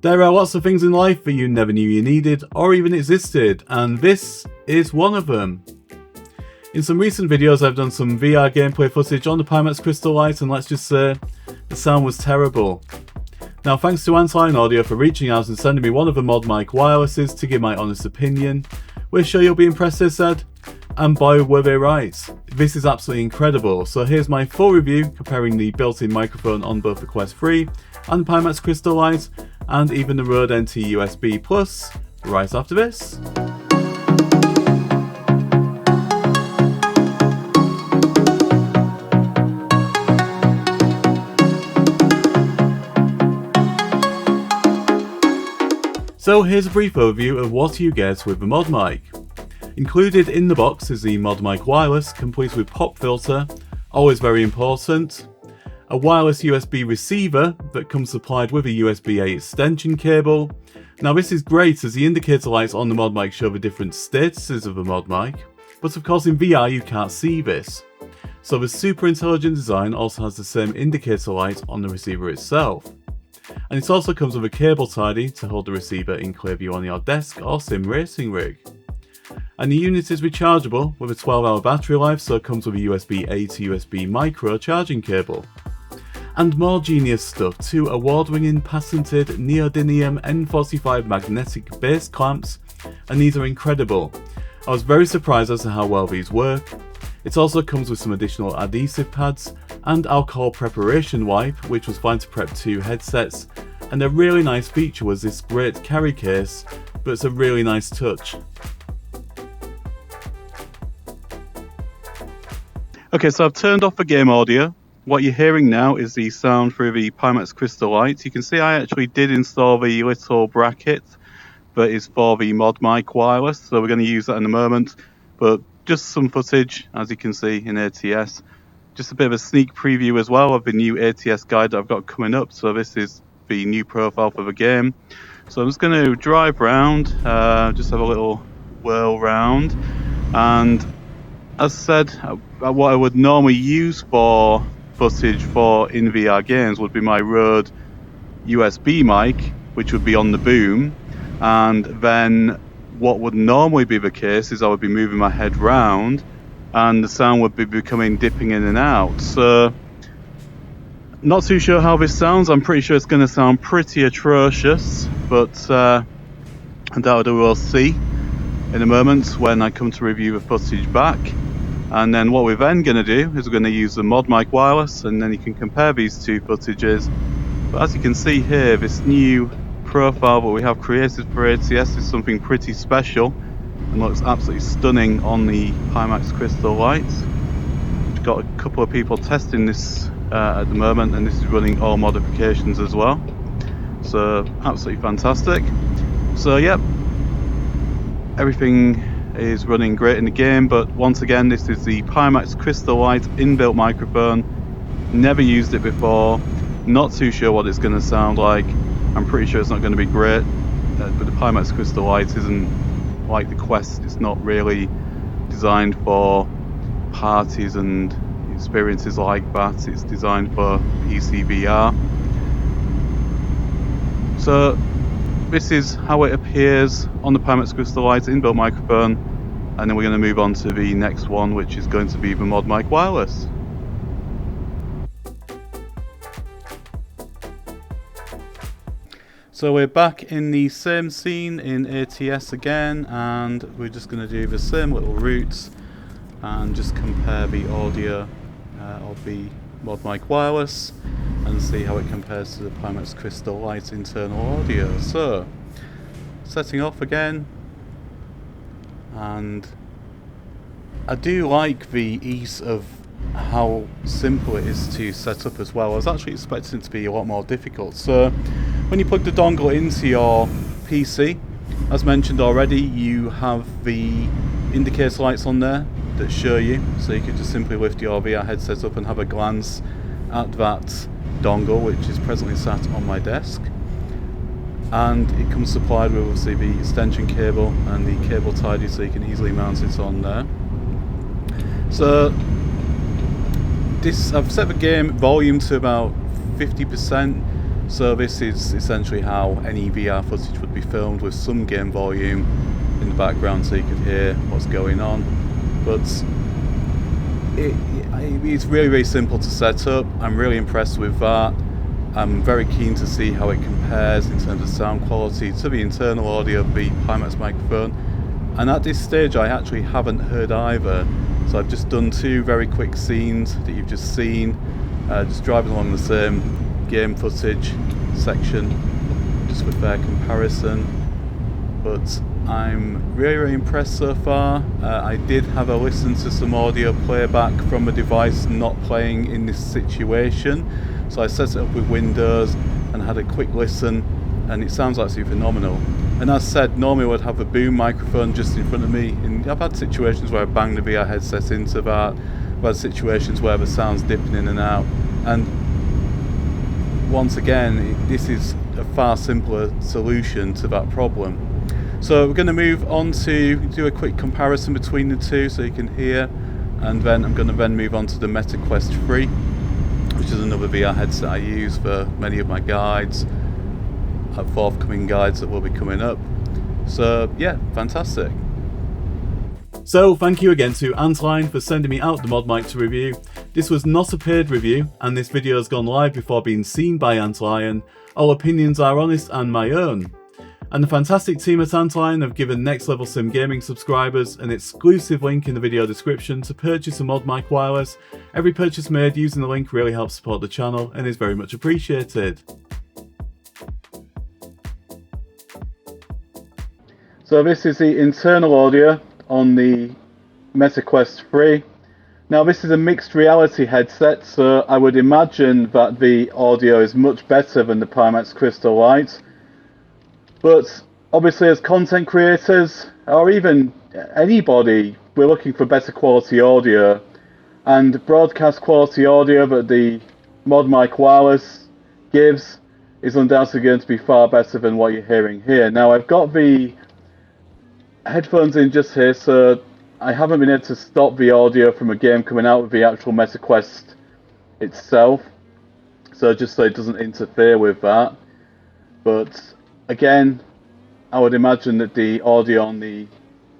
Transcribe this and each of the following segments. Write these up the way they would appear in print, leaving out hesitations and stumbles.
There are lots of things in life that you never knew you needed or even existed, and this is one of them. In some recent videos I've done some VR gameplay footage on the Pimax Crystal Light, and let's just say the sound was terrible. Now thanks to AntLion Audio for reaching out and sending me one of the ModMic Wirelesses to give my honest opinion. We're sure you'll be impressed, they said, and boy were they right. This is absolutely incredible, so here's my full review comparing the built-in microphone on both the Quest 3 and the Pimax Crystal Light, and even the RØDE NT USB Plus, right after this. So here's a brief overview of what you get with the ModMic. Included in the box is the ModMic Wireless, complete with pop filter, always very important, a wireless USB receiver that comes supplied with a USB-A extension cable. Now this is great as the indicator lights on the ModMic show the different statuses of the ModMic, but of course in VR you can't see this. So the super intelligent design also has the same indicator light on the receiver itself. And it also comes with a cable tidy to hold the receiver in clear view on your desk or sim racing rig. And the unit is rechargeable with a 12-hour battery life, so it comes with a USB-A to USB micro charging cable. And more genius stuff, 2 award-winning patented neodymium N45 magnetic base clamps, and these are incredible. I was very surprised as to how well these work. It also comes with some additional adhesive pads and alcohol preparation wipe, which was fine to prep 2 headsets, and a really nice feature was this great carry case, but it's a really nice touch. Okay, so I've turned off the game audio. What you're hearing now is the sound through the Pimax Crystal Light. You can see I actually did install the little bracket that is for the ModMic Wireless, so we're going to use that in a moment, but just some footage as you can see in ATS. Just a bit of a sneak preview as well of the new ATS guide that I've got coming up. So this is the new profile for the game. So I'm just going to drive around, just have a little whirl round, and as said, what I would normally use for footage for in VR games would be my RØDE USB mic, which would be on the boom, and then what would normally be the case is I would be moving my head round and the sound would be becoming dipping in and out. So not too sure how this sounds. I'm pretty sure it's going to sound pretty atrocious, but undoubtedly we'll see in a moment when I come to review the footage back. And then what we're then going to do is we're going to use the ModMic Wireless, and then you can compare these 2 footages. But as you can see here, this new profile that we have created for ATS is something pretty special and looks absolutely stunning on the Pimax Crystal Light. We've got a couple of people testing this at the moment, and this is running all modifications as well. So absolutely fantastic. So yep, everything is running great in the game, but once again this is the Pimax Crystal Light inbuilt microphone. Never used it before, not too sure what it's going to sound like. I'm pretty sure it's not going to be great, but the Pimax Crystal Light isn't like the Quest. It's not really designed for parties and experiences like that. It's designed for PC VR. So this is how it appears on the Pimax Crystal Light inbuilt microphone, and then we're going to move on to the next one, which is going to be the ModMic Wireless. So we're back in the same scene in ATS again, and we're just going to do the same little routes and just compare the audio of the ModMic Wireless and see how it compares to the Pimax Crystal Light internal audio. So setting off again, and I do like the ease of how simple it is to set up as well. I was actually expecting it to be a lot more difficult. So when you plug the dongle into your PC, as mentioned already, you have the indicator lights on there that show you, so you can just simply lift your VR headset up and have a glance at that dongle, which is presently sat on my desk, and it comes supplied with obviously the extension cable and the cable tidy, so you can easily mount it on there. So this, I've set the game volume to about 50%, So this is essentially how any VR footage would be filmed, with some game volume in the background so you could hear what's going on. But it's really, really simple to set up. I'm really impressed with that. I'm very keen to see how it compares in terms of sound quality to the internal audio of the Pimax microphone. And at this stage I actually haven't heard either. So I've just done two very quick scenes that you've just seen, just driving along the same game footage section, just for fair comparison. But I'm really, really impressed so far. I did have a listen to some audio playback from a device not playing in this situation. So I set it up with Windows and had a quick listen, and it sounds absolutely phenomenal. And as said, normally I would have a boom microphone just in front of me. And I've had situations where I banged the VR headset into that. I've had situations where the sound's dipping in and out. And once again, this is a far simpler solution to that problem. So we're going to move on to do a quick comparison between the two so you can hear. And then I'm going to move on to the Meta Quest 3, which is another VR headset I use for many of my guides, forthcoming guides that will be coming up. So yeah, fantastic. So thank you again to AntLion for sending me out the ModMic to review. This was not a paid review, and this video has gone live before being seen by AntLion. All opinions are honest and my own. And the fantastic team at AntLion have given Next Level Sim Gaming subscribers an exclusive link in the video description to purchase a ModMic Wireless. Every purchase made using the link really helps support the channel and is very much appreciated. So this is the internal audio on the Meta Quest 3. Now this is a mixed reality headset, so I would imagine that the audio is much better than the Pimax Crystal Light. But obviously as content creators, or even anybody, we're looking for better quality audio. And broadcast quality audio that the ModMic Wireless gives is undoubtedly going to be far better than what you're hearing here. Now I've got the headphones in just here, so I haven't been able to stop the audio from a game coming out with the actual Meta Quest itself, so just so it doesn't interfere with that. But again, I would imagine that the audio on the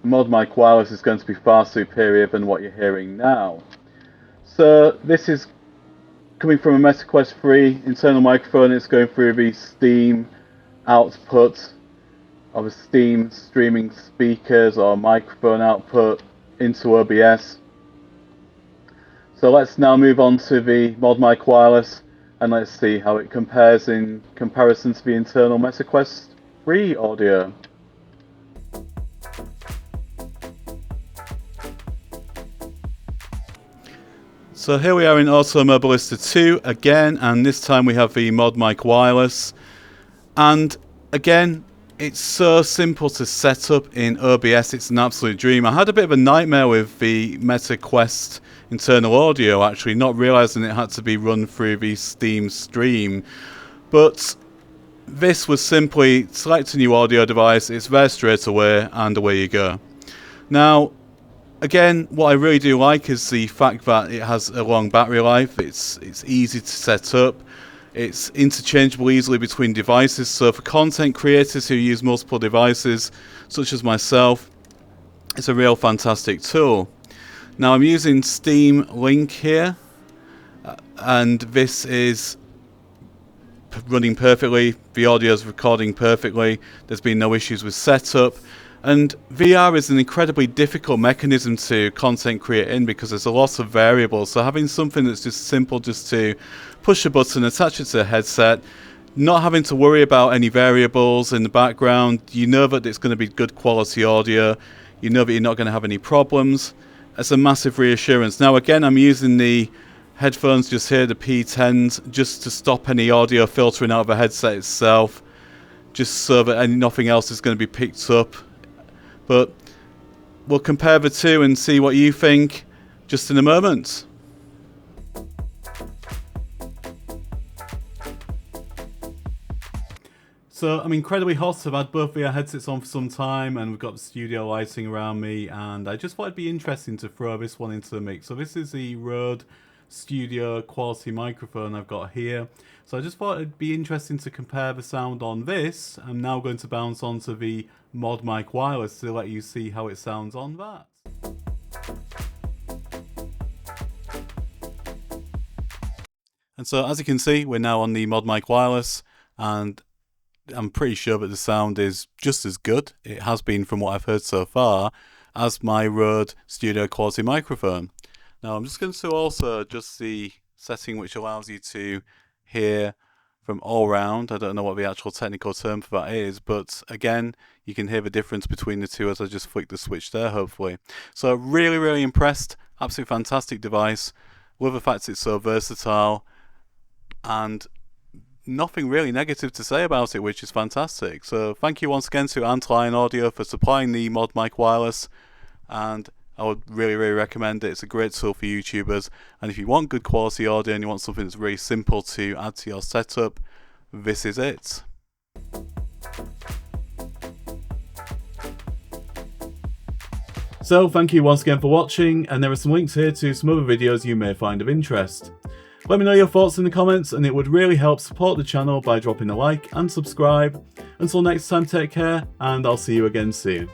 ModMic Wireless is going to be far superior than what you're hearing now. So this is coming from a Meta Quest 3 internal microphone. It's going through the Steam output of a Steam streaming speakers or microphone output into OBS. So let's now move on to the ModMic Wireless and let's see how it compares in comparison to the internal Meta Quest 3 audio. So here we are in Automobilista 2 again, and this time we have the ModMic Wireless. And again, it's so simple to set up in OBS, it's an absolute dream. I had a bit of a nightmare with the Meta Quest internal audio, actually, not realising it had to be run through the Steam stream. But this was simply select a new audio device, it's there straight away, and away you go. Now, again, what I really do like is the fact that it has a long battery life, it's easy to set up. It's interchangeable easily between devices, so for content creators who use multiple devices, such as myself, it's a real fantastic tool. Now I'm using Steam Link here, and this is running perfectly, the audio is recording perfectly, there's been no issues with setup. And VR is an incredibly difficult mechanism to content create in because there's a lot of variables. So having something that's just simple, just to push a button, attach it to a headset, not having to worry about any variables in the background, you know that it's going to be good quality audio, you know that you're not going to have any problems. It's a massive reassurance. Now again, I'm using the headphones just here, the P10s, just to stop any audio filtering out of the headset itself, just so that nothing else is going to be picked up. But we'll compare the two and see what you think just in a moment. So I'm incredibly hot. I've had both VR headsets on for some time and we've got the studio lighting around me, and I just thought it'd be interesting to throw this one into the mix. So this is the RØDE studio quality microphone I've got here. So I just thought it'd be interesting to compare the sound on this. I'm now going to bounce onto the ModMic Wireless to let you see how it sounds on that. And so as you can see, we're now on the ModMic Wireless, and I'm pretty sure that the sound is just as good, it has been from what I've heard so far, as my RØDE studio quality microphone. Now I'm just going to also adjust the setting which allows you to hear from all round. I don't know what the actual technical term for that is, but again, you can hear the difference between the two as I just flick the switch there, hopefully. So really impressed, absolutely fantastic device. Love the fact it's so versatile, and nothing really negative to say about it, which is fantastic. So thank you once again to AntLion Audio for supplying the ModMic Wireless, and I would really recommend it. It's a great tool for YouTubers, and if you want good quality audio and you want something that's really simple to add to your setup, this is it. So thank you once again for watching, and there are some links here to some other videos you may find of interest. Let me know your thoughts in the comments, and it would really help support the channel by dropping a like and subscribe. Until next time, take care, and I'll see you again soon.